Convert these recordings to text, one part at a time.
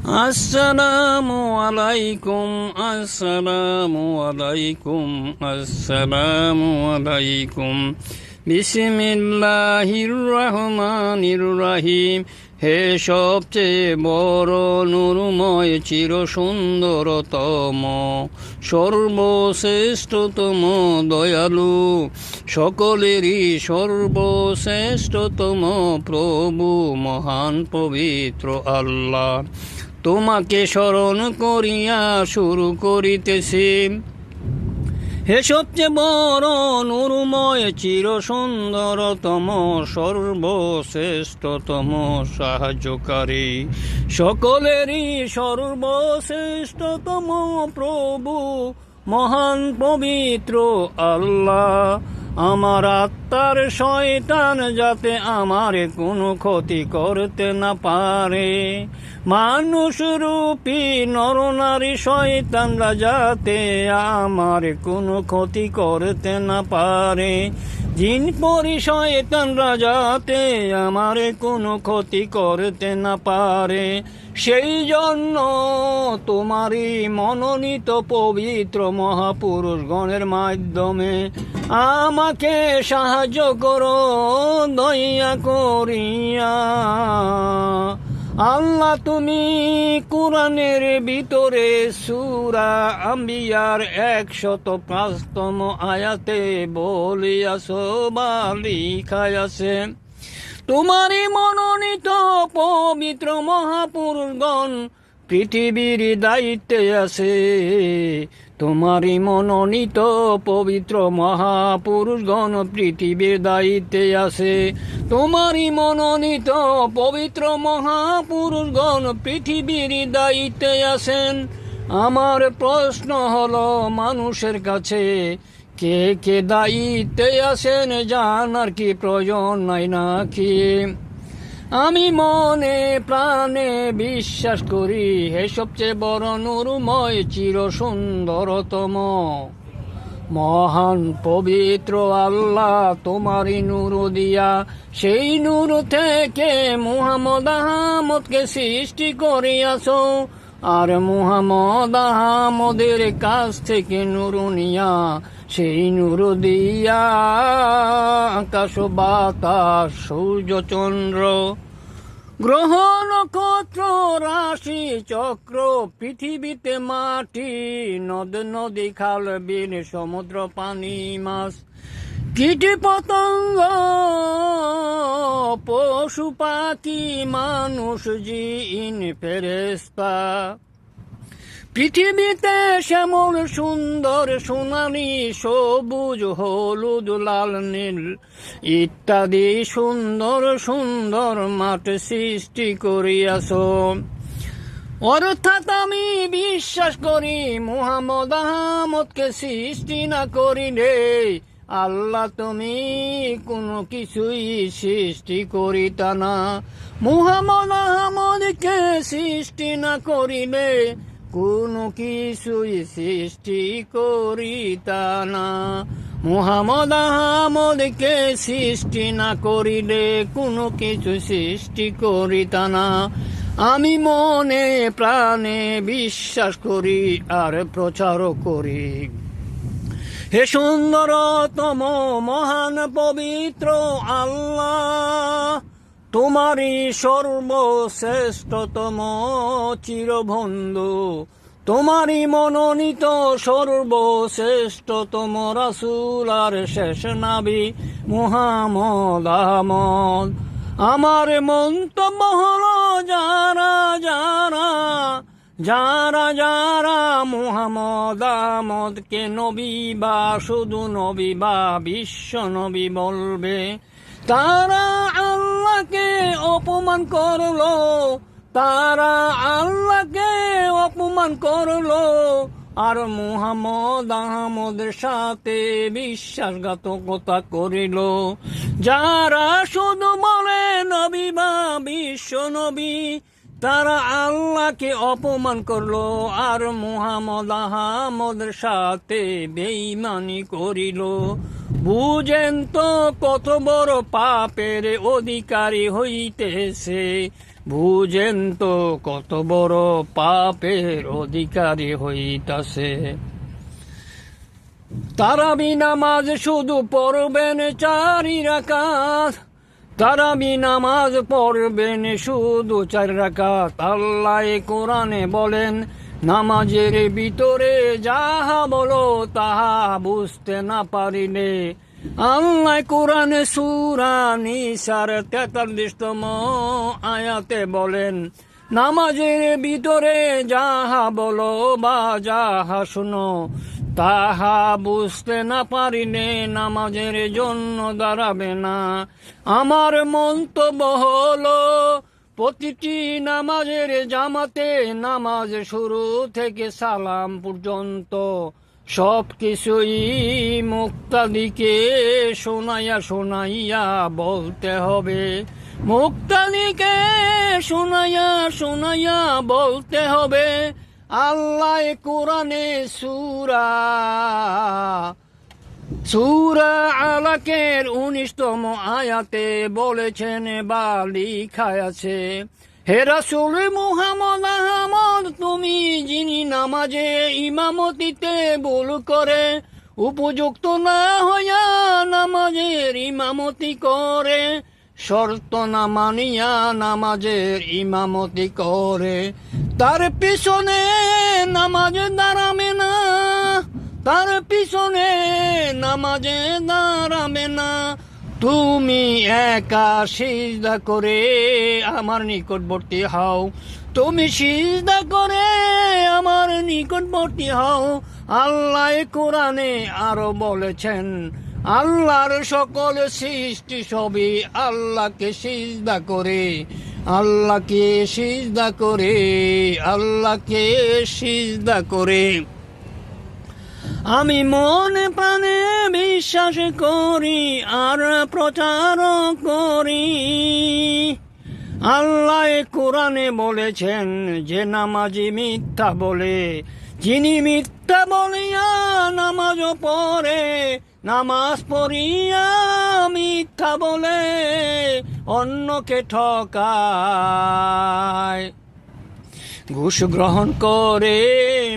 আসসালামু আলাইকুম আসসালামু আলাইকুম আসসালামু আলাইকুম বিসমিল্লাহির রহমানির রহিম। হে সবচেয়ে বড় নূরময় চির সুন্দরতম সর্বশ্রেষ্ঠতম দয়ালু সকলেরই সর্বশ্রেষ্ঠতম প্রভু মহান পবিত্র আল্লাহ, তোমাকে স্মরণ করিয়া শুরু করিতেছি। হে সবচেয়ে বড় নূরময় চির সুন্দরতম সর্বশ্রেষ্ঠতম সাহায্যকারী সকলেরই সর্বশ্রেষ্ঠতম প্রভু মহান পবিত্র আল্লাহ, আমার আত্মার শয়তান যাতে আমার কোনো ক্ষতি করতে না পারে, মানুষ রূপী নরনারী শয়তানরা যাতে আমার কোনো ক্ষতি করতে না পারে, জিন পরি শয়তানরা যাতে আমার কোনো ক্ষতি করতে না পারে, সেই জন্য তোমারই মনোনীত পবিত্র মহাপুরুষগণের মাধ্যমে আমাকে সাহায্য করো দয়া করিয়া। আল্লাহ, তুমি কুরআনের ভিতরে সূরা আম্বিয়ার 105তম আয়াতে বলিয়াছো বা লিখায়াছে, তোমারই মনোনীত পবিত্র মহাপুরুষগণ পৃথিবীর দায়িত্বে আছে। তোমারই মনোনীত পবিত্র মহাপুরুষগণ পৃথিবীর দায়িত্বে আছে। তোমারই মনোনীত পবিত্র মহাপুরুষগণ পৃথিবীর দায়িত্বে আছেন। আমার প্রশ্ন হলো মানুষের কাছে, কে কে দায়িত্বে আছেন জানার কি প্রয়োজন নাই নাকি? আমি মনে প্রাণে বিশ্বাস করি হে সবচেয়ে বড় নূরময় চির সুন্দরতম মহান পবিত্র আল্লাহ, তোমারই নূর দিয়া সেই নূর থেকে মুহাম্মদ আহমদকে সৃষ্টি করিয়াছো, আর মুহাম্মদ আহমদের কাছ থেকে নূর নিয়া সেই নূর দিয়া আকাশ বাতাস সূর্য চন্দ্র গ্রহ নক্ষত্র রাশি চক্র পৃথিবীতে মাটি নদ নদী খাল বিল সমুদ্র পানি মাছ কীট পতঙ্গ পশু পাখি মানুষ জিন ফেরেশতা, পৃথিবীতে শ্যামল সুন্দর সোনালী সবুজ হলুদ লাল নীল ইত্যাদি সুন্দর সুন্দর মাঠ সৃষ্টি করিয়াছো। অর্থাৎ আমি বিশ্বাস করি মুহাম্মদ আহমদকে সৃষ্টি না করিলে আল্লাহ তুমি কোনো কিছুই সৃষ্টি করিতা না। মুহাম্মদ আহমদকে সৃষ্টি না করিলে কোনো কিছুই সৃষ্টি করিতা না। মুহাম্মদ আহমদকে সৃষ্টি না করিলে কোনো কিছু সৃষ্টি করিতা না। আমি মনে প্রাণে বিশ্বাস করি আর প্রচার করি। হে সুন্দরতম মহান পবিত্র আল্লাহ, তোমারই সর্বশ্রেষ্ঠতম চিরবন্ধু, তোমারই মনোনীত সর্বশ্রেষ্ঠতম রাসূল আর শেষ নবী মুহাম্মদ আহমদ। আমার মন্তব্য হলো যারা যারা যারা যারা মুহাম্মদ আহমদকে নবী বা শুধু নবী বা বিশ্ব নবী বলবে, তারা আল্লাহকে অপমান করলো, তারা আল্লাহকে অপমান করলো আর মুহাম্মদ আহমদের সাথে বিশ্বাসঘাতকতা করিল। যারা শুধু বলে নবী বা বিশ্ব নবী, তারা আল্লাহকে অপমান করলো আর মুহাম্মদ আহমদের সাথে বেঈমানি করিল। বুঝেন তো কত বড় পাপের অধিকারী হইতেছে, বুঝেন তো কত বড় পাপের অধিকারী হইতাছে। তারাবি নামাজ শুধু পড়বেন 4 রাকাত, তারাবি নামাজ পড়বেন শুধু 4 রাকাত। আল্লাহ কোরআনে বলেন, নামাজের ভিতরে যাহা বলো তাহা বুঝতে না পারিলে। আল্লাহ কোরআনে সূরা নিসার 43তম আয়াতে বলেন, নামাজের ভিতরে যাহা বলো বা যাহা শুনো তাহা বুঝতে না পারিলে নামাজের জন্য দাঁড়াবে না। আমার মন্তব্য হলো, প্রতিটি নামাজের জামাতে নামাজ শুরু থেকে সালাম পর্যন্ত সব কিছুই মুক্তাদিকে শোনাইয়া শোনাইয়া বলতে হবে, মুক্তাদিকে শোনাইয়া শোনাইয়া বলতে হবে। আল্লাহ কোরআনে সূরা আলাকের 19তম আয়াতে বলেছেন বা লিখা আছে, হে রাসূল মুহাম্মদ আহমদ, তুমি যিনি নামাজে ইমামতিতে ভুল করে উপযুক্ত না হইয়া নামাজের ইমামতি করে, শর্ত না মানিয়া নামাজের ইমামতি করে, তার পিছনে নামাজ দাঁড়াবে না, তার পিছনে নামাজে দাঁড়াবে না। তুমি একা সিজদা করে আমার নিকটবর্তী হও, তুমি সিজদা করে আমার নিকটবর্তী হও। আল্লাহ কোরআনে আরো বলেছেন, আল্লাহর সকল সৃষ্টি সবই আল্লাহকে সিজদা করে, আল্লাহকে সিজদা করে, আল্লাহকে সিজদা করে। আমি মনে প্রাণে বিশ্বাস করি আর প্রচার করি। আল্লাহ কোরআনে বলেছেন, যে নামাজি মিথ্যা বলে, যিনি মিথ্যা বলিয়া নামাজ পড়ে, নামাজ পড়িয়া মিথ্যা বলে অন্যকে ঠকায়, ঘুষ গ্রহণ করে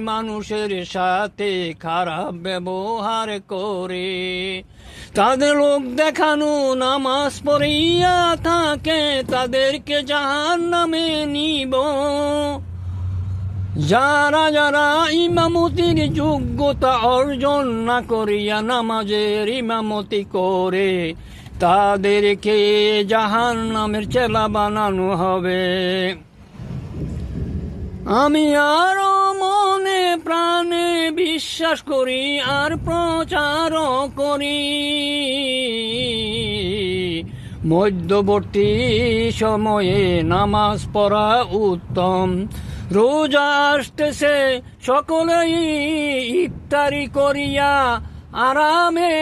মানুষের সাথে খারাপ ব্যবহার করে, তাদের লোক দেখানো নামাজ পড়িয়া থাকে, তাদেরকে জাহান্নামে নিব। যারা যারা ইমামতির যোগ্যতা অর্জন না করিয়া নামাজের ইমামতি করে, তাদেরকে জাহান্নামের চেলা বানানো হবে। আমি আরো মনে প্রাণে বিশ্বাস করি আর প্রচার করি, মধ্যবর্তী সময়ে নামাজ পড়া উত্তম। রোজা আসতেছে, সকলেই ইফতারি করিয়া আরামে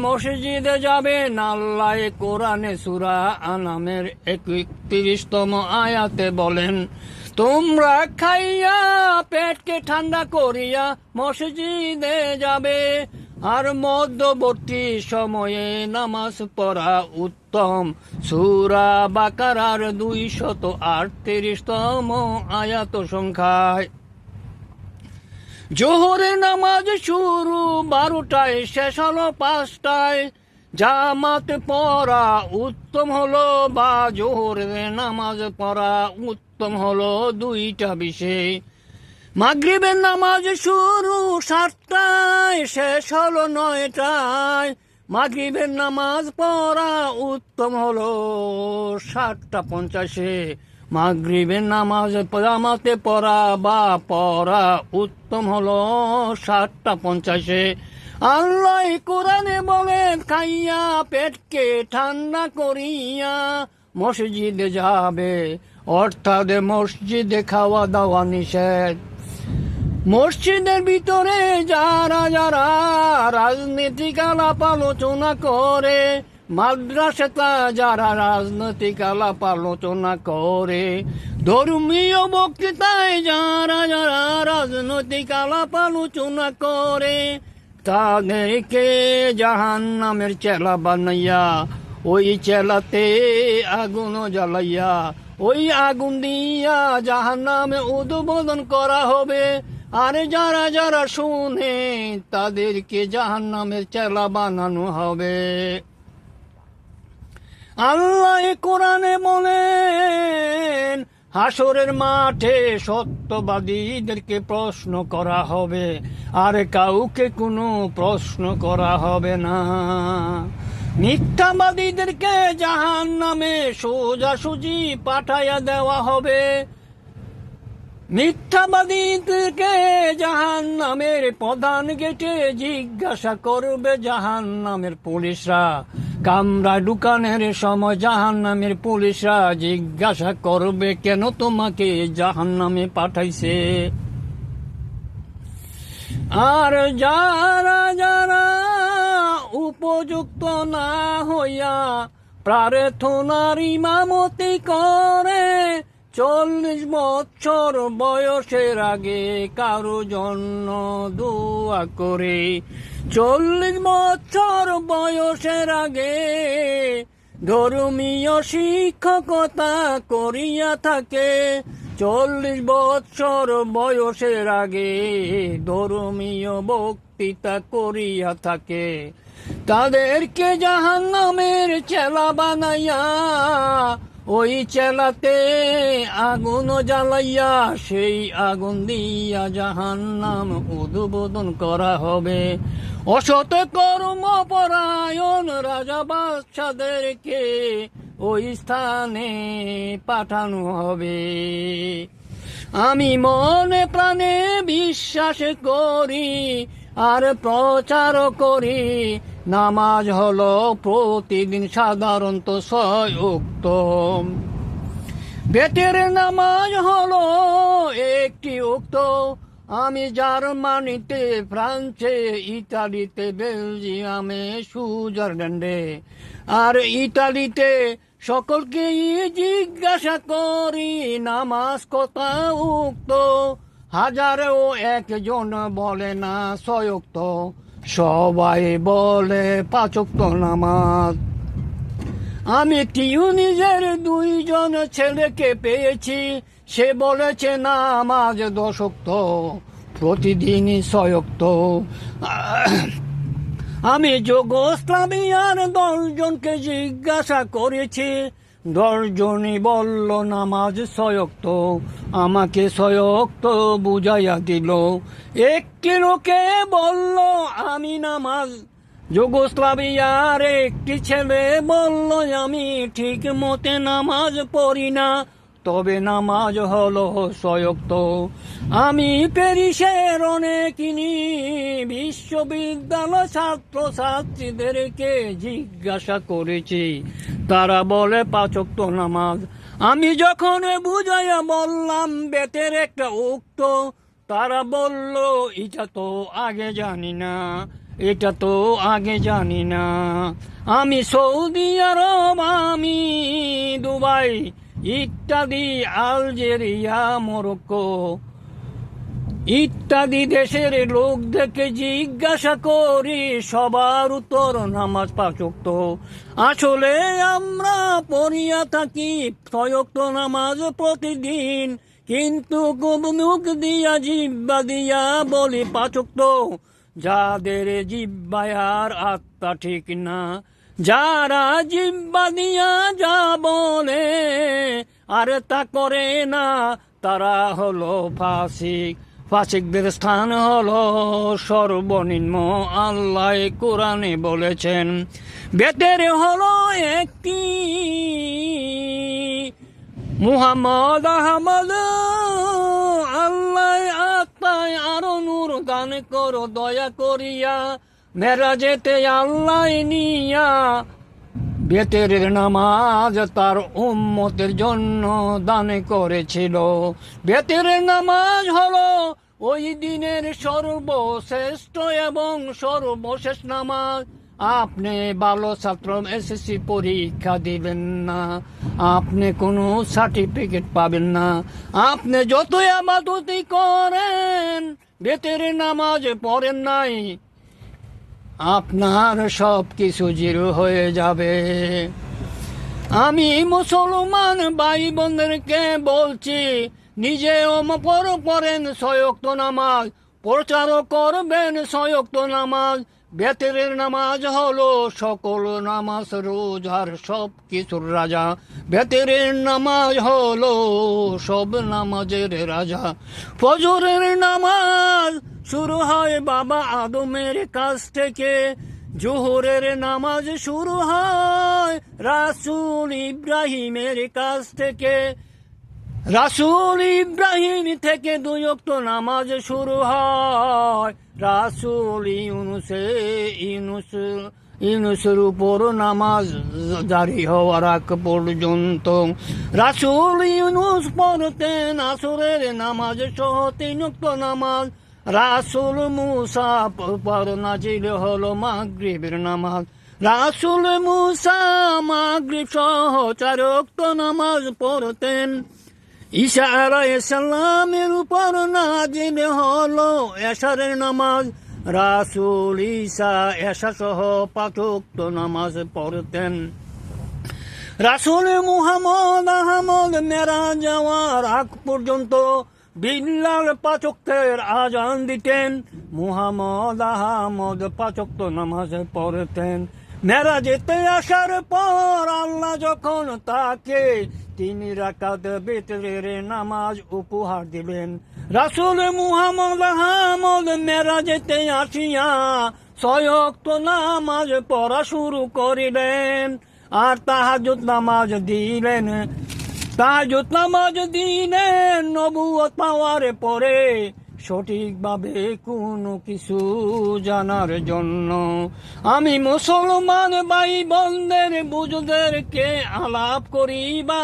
মসজিদে যাবেন। আল্লাহ কোরআনে সূরা আনামের 31তম আয়াতে বলেন, তোমরা খাইয়া পেটকে ঠান্ডা করিয়া মসজিদে যাবে। আর মধ্যবর্তী সময়ে নামাজ পড়া উত্তম। সূরা বাকারার 238তম আয়াত সংখ্যায়। জোহরের নামাজ শুরু 12টায়, শেষ হলো 5টায়। জামাত পড়া উত্তম হলো, বা জোহরের নামাজ পড়া উত্তম হলো 2টা বিষয়। মাগরিবের নামাজ শুরু 7টায়, শেষ হলো 9টায়। মাগরিবের নামাজ পড়া উত্তম হলো 7:50-এ। মাগরিবের নামাজ জামাতে পড়া বা পড়া উত্তম হলো 7:50-এ। আল্লাহ কোরআনে বলেন, খাইয়া পেটকে ঠান্ডা করিয়া মসজিদে যাবে, অর্থাৎ মসজিদে খাওয়া দাওয়া নিষেধ। মসজিদের ভিতরে যারা যারা রাজনৈতিক আলাপ আলোচনা করে, মাদ্রাসাতে যারা রাজনৈতিক আলাপ আলোচনা করে, ধর্মীয় বক্তৃতায় যারা যারা রাজনৈতিক আলাপ আলোচনা করে, তাদেরকে জাহান্নামের চেলা বানাইয়া ওই চেলাতে আগুন জ্বালাইয়া ওই আগুন দিয়া জাহান্নামে উদ্বোধন করা হবে। আর যারা যারা শুনে তাদেরকে জাহান্নামের চেলা বানানো হবে। আল্লাহ কোরআনে বলেন, হাসরের মাঠে সত্যবাদীদেরকে প্রশ্ন করা হবে, আর কাউকে কোনো প্রশ্ন করা হবে না। মিথ্যাবাদীদেরকে জাহান্নামে সোজাসুজি পাঠাইয়া দেওয়া হবে। মিথ্যাবাদীদেরকে জাহান্নামের প্রধান গেটে জিজ্ঞাসা করবে জাহান্নামের পুলিশরা। কামরা ঢুকানোর সময় জাহান্নামের পুলিশরা জিজ্ঞাসা করবে, কেন তোমাকে জাহান্নামে পাঠাইছে? আর যারা যারা উপযুক্ত না হইয়া প্রার্থনার ইমামতি করে, 40 বছর বয়সের আগে কারো জন্য দোয়া করে, 40 বছর বয়সের আগে ধর্মীয় শিক্ষকতা করিয়া থাকে, 40 বছর বয়সের আগে ধর্মীয় বক্তৃতা করিয়া থাকে, তাদেরকে জাহান্নামের চেলা বানাইয়া ওই চেলাতে আগুন জ্বালাইয়া সেই আগুন দিয়া জাহান্নাম উদ্বোধন করা হবে। অসৎ কর্মপরায়ণ রাজা বাদশাদেরকে ওই স্থানে পাঠানো হবে। আমি মনে প্রাণে বিশ্বাস করি আর প্রচার করি, নামাজ হলো প্রতিদিন সাধারণত 6 ওয়াক্ত। বেতের নামাজ হলো 1টি ওয়াক্ত। আমি জার্মানিতে, ফ্রান্সে, ইতালিতে, বেলজিয়ামে, সুইজারল্যান্ডে আর ইতালিতে সকলকে জিজ্ঞাসা করি নামাজ কথা উক্ত। হাজারেও একজন বলে না 6 ওয়াক্ত, সবাই বলে 5 ওয়াক্ত নামাজ। আমি টিউনিজের 2জন ছেলেকে পেয়েছি, সে বলেছে নামাজ 10 ওয়াক্ত, প্রতিদিনই 6 ওয়াক্ত। আমি যুগোস্লাভিয়ার 10 জনকে জিজ্ঞাসা করেছি, 10 জনই বলল নামাজ 6 ওয়াক্ত। আমাকে 6 ওয়াক্ত বুঝাইয়া দিল। একটি লোকে বলল আমি নামাজ, যুগোস্লাভিয়ার একটি ছেলে বলল আমি ঠিক মতে নামাজ পড়ি না, তবে নামাজ হলো 6 ওয়াক্ত। আমি প্যারিসের অনেকিনি বিশ্ববিদ্যালয় ছাত্র ছাত্রীদেরকে জিজ্ঞাসা করেছি, তারা বলে 5 ওয়াক্ত নামাজ। আমি যখন বুঝাইয়া বললাম বেতের একটা ওয়াক্ত, তারা বলল এটা তো আগে জানি না, এটা তো আগে জানি না। আমি সৌদি আরব, আমি দুবাই ইত্যাদি, আলজেরিয়া, মরক্কো ইত্যাদি দেশের লোকদেরকে জিজ্ঞাসা করি, সবার উত্তর নামাজ 5 ওয়াক্ত। আসলে আমরা পড়িয়া থাকি 6 ওয়াক্ত নামাজ প্রতিদিন, কিন্তু মুখ দিয়া জিহ্বা দিয়া বলি 5 ওয়াক্ত। যাদের জিহ্বায় আর আত্মা ঠিক না, যারা জিহ্বা দিয়া যা বলে আর তা করে না, তারা হলো ফাসিক। ফাসিকদের স্থান হলো সর্বনিম্ন। আল্লাহ কোরআনে বলেছেন, বেতের হলো একটি, মুহাম্মদ আহমদ আল্লাহ আত্মায় আরো নূর দান করো দয়া করিয়া, মেরাজেতে আল্লাহ নিয়া বেতের নামাজ তার উম্মতের জন্য দান করেছিল। বেতের নামাজ হলো ওই দিনের সর্বশ্রেষ্ঠ এবং সর্বশেষ নামাজ। আপনি ভালো ছাত্র, এসএসসি পরীক্ষা দিবেন না, আপনি কোনো সার্টিফিকেট পাবেন না। আপনি যতই ইবাদত করেন, বেতের নামাজ পড়েন নাই, আপনার সব কিছু জিরো হয়ে যাবে। আমি মুসলমান ভাই বোনদেরকে বলছি, নিজেও পড়েন 6 ওয়াক্ত নামাজ, প্রচারও করবেন 6 ওয়াক্ত নামাজ। বেতেরের নামাজ হলো সকল নামাজ, রোজার সব কিছুর রাজা। বেতেরের নামাজ হলো সব নামাজের রাজা। ফজরের নামাজ শুরু হয় বাবা আদমের কাছ থেকে, জোহরের নামাজ শুরু হয় রাসূল ইব্রাহিমের কাছ থেকে। রাসূল ইব্রাহিম থেকে 2 ওয়াক্ত নামাজ শুরু হয়, রাসূল ইউনুসের উপর নামাজ জারি হওয়ার আগ পর্যন্ত। রাসূল ইউনুস পড়তেন আসরের নামাজ সহ 3 ওয়াক্ত নামাজ। রাসূল মুসা পর নাজিল হলো মাগরিবের নামাজ। রাসূল মুসা মাগরিব সহ 4 ওয়াক্ত নামাজ পড়তেন। ঈসা আলাইহিস সালামের উপর নাজিল হলো এশারের নামাজ। রাসূল ঈসা এশা সহ 5 ওয়াক্ত নামাজ পড়তেন। রাসূল মুহাম্মদ আহমদ মেরাজ যাওয়ার আগ পর্যন্ত বিল্লাল 5 ওয়াক্তের আজান দিতেন। মুহাম্মদ আহমদ 5 ওয়াক্ত নামাজ পড়তেন। মেরাজেতে আসার পর আল্লাহ যখন তাকে 3 রাকাত বিতরের নামাজ উপহার দিলেন, রাসূল মুহাম্মদ আহমদ মেরাজেতে আসিয়া 6 ওয়াক্ত নামাজ পড়া শুরু করিলেন। আর তাহাজ্জুদ নামাজ দিলেন। নবুয়ত পাওয়ার পরে সঠিকভাবে কোনো কিছু জানার জন্য। আমি মুসলমান ভাই বোনদের বুজুর্গদেরকে আলাপ করিবা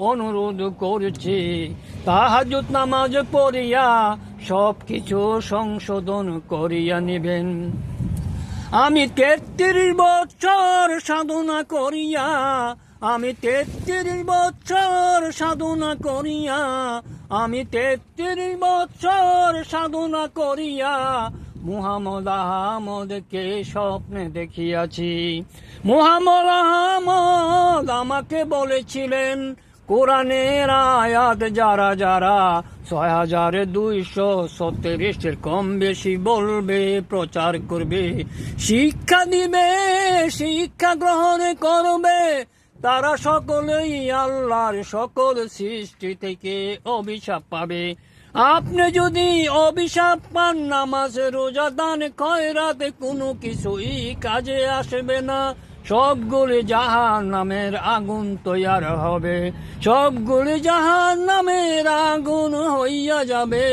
অনুরোধ করছি, তাহাজ্জুদ নামাজ পড়িয়া সব কিছু সংশোধন করিয়া নিবেন। আমি 33 বছর সাধনা করিয়া, আমি 33 বছর সাধনা করিয়া, আমি 33 বছর সাধনা করিয়া মুহাম্মদ আহমদকে স্বপ্নে দেখিয়াছি। মুহাম্মদ আহমদ আমাকে বলেছিলেন, কোরআনের আয়াত যারা যারা 6237 কম বেশি বলবে, প্রচার করবে, শিক্ষা দিবে, শিক্ষা গ্রহণ করবে, তারা সকলেই আল্লাহর সকল সৃষ্টি থেকে অভিশাপ পাবে। আপনি যদি অভিশাপ পান, নামাজ রোজা দান খয়রাতে কোনো কিছুই কাজে আসবে না। সবগুলি জাহান্নামের আগুন তৈয়ার হবে, সবগুলি জাহান্নামের আগুন হইয়া যাবে।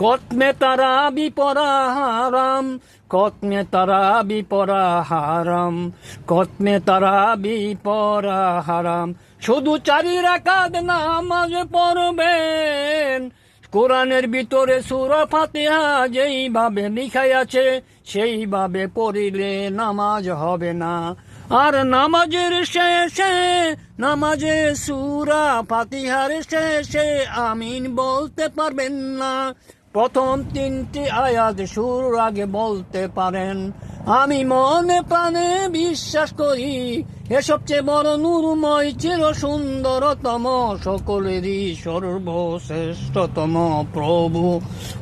কতমে তারাবি পড়া হারাম, কতমে তারাবি পড়া হারাম, কতমে তারাবি পড়া হারাম। শুধু 4 রাকাত নামাজ পড়বেন। কোরআনের ভিতরে সূরা ফাতিহা যেইভাবে লিখাই আছে সেইভাবে পড়িলে নামাজ হবে না। আর নামাজের শেষে, নামাজে সূরা ফাতিহার শেষে আমিন বলতে পারবেন না। প্রথম 3টি আয়াত শুরুর আগে বলতে পারেন। আমি মনে প্রাণে বিশ্বাস করি এ সবচেয়ে বড় নূরময় চির সুন্দরতম সকলেরই সর্বশ্রেষ্ঠতম প্রভু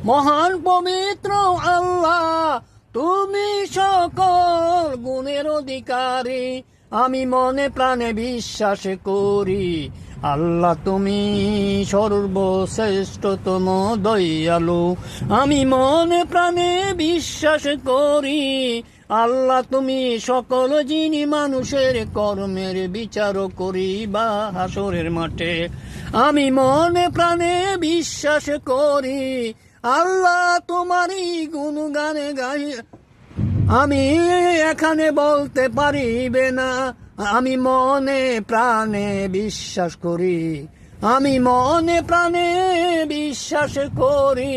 মহান পবিত্র আল্লাহ, তুমি সকল গুণের অধিকারী। আমি মনে প্রাণে বিশ্বাস করি আল্লাহ তুমি সর্বশ্রেষ্ঠতম দয়ালু। আমি মনে প্রাণে বিশ্বাস করি আল্লাহ তুমি সকল যিনি মানুষের কর্মের বিচার করিবা হাসরের মাঠে। আমি মনে প্রাণে বিশ্বাস করি আল্লাহ তোমারই গুণগানে গাই আমি এখানে বলতে পারিবে না। আমি মনে প্রাণে বিশ্বাস করি, আমি মনে প্রাণে বিশ্বাস করি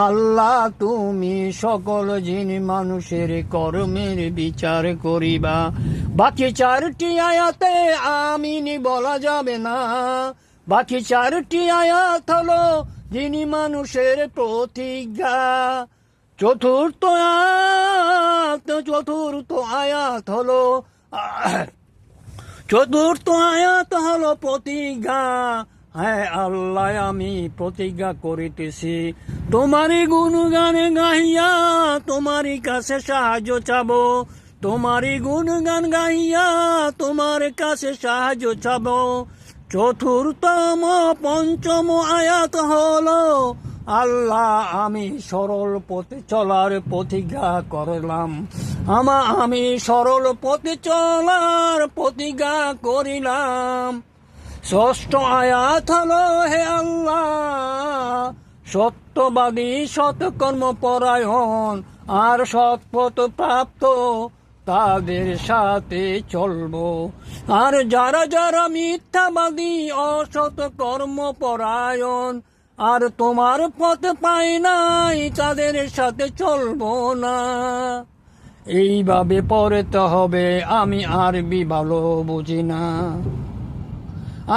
আল্লাহ তুমি সকল যিনি মানুষের কর্মের বিচার করিবা। বাকি 4টি আয়াতে আমিন বলা যাবে না। বাকি 4টি আয়াত হলো যিনি মানুষের প্রতিজ্ঞা। চতুর্থ আয়াত হলো চতুর্থ আয়াত হলো প্রতিজ্ঞা। হ্যাঁ আল্লাহ, আমি প্রতিজ্ঞা করিতেছি তোমারই গুণগান গাইয়া তোমারই কাছে সাহায্য চাবো, তোমারই গুণগান গাইয়া তোমার কাছে সাহায্য চাবো। চতুর্থম পঞ্চম আয়াত হলো আল্লাহ, আমি সরল পথে চলার প্রতিজ্ঞা করলাম, আমি সরল পথে চলার প্রতিজ্ঞা করিলাম। ষষ্ঠ আয়াত হলো হে আল্লাহ, সত্যবাদী সৎকর্মপরায়ণ আর সৎপথ প্রাপ্ত তাদের সাথে চলবো, আর যারা যারা মিথ্যাবাদী অসৎ কর্মপরায়ণ আর তোমার পথ পায় নাই তাদের সাথে চলবো না। এইভাবে পড়তে হবে, আমি আরবি ভালো বুঝি না।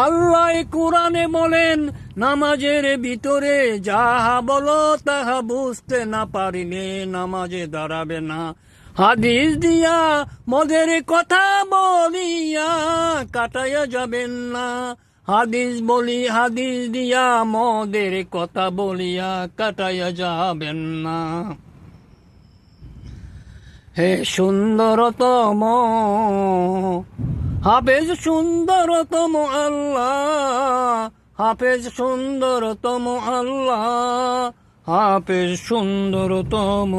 আল্লাহ কুরআনে বলেন, নামাজের ভিতরে যাহা বলো তাহা বুঝতে না পারিলে নামাজে দাঁড়াবে না। হাদিস দিয়া মদের কথা বলিয়া কাটাইয়া যাবেন না, হাদিস দিয়া মদের কথা বলিয়া কাটাইয়া যাবেন না। হে সুন্দরতম হাফেজ সুন্দরতম আল্লাহ, হাফেজ সুন্দরতম আল্লাহ, হাফেজ সুন্দরতম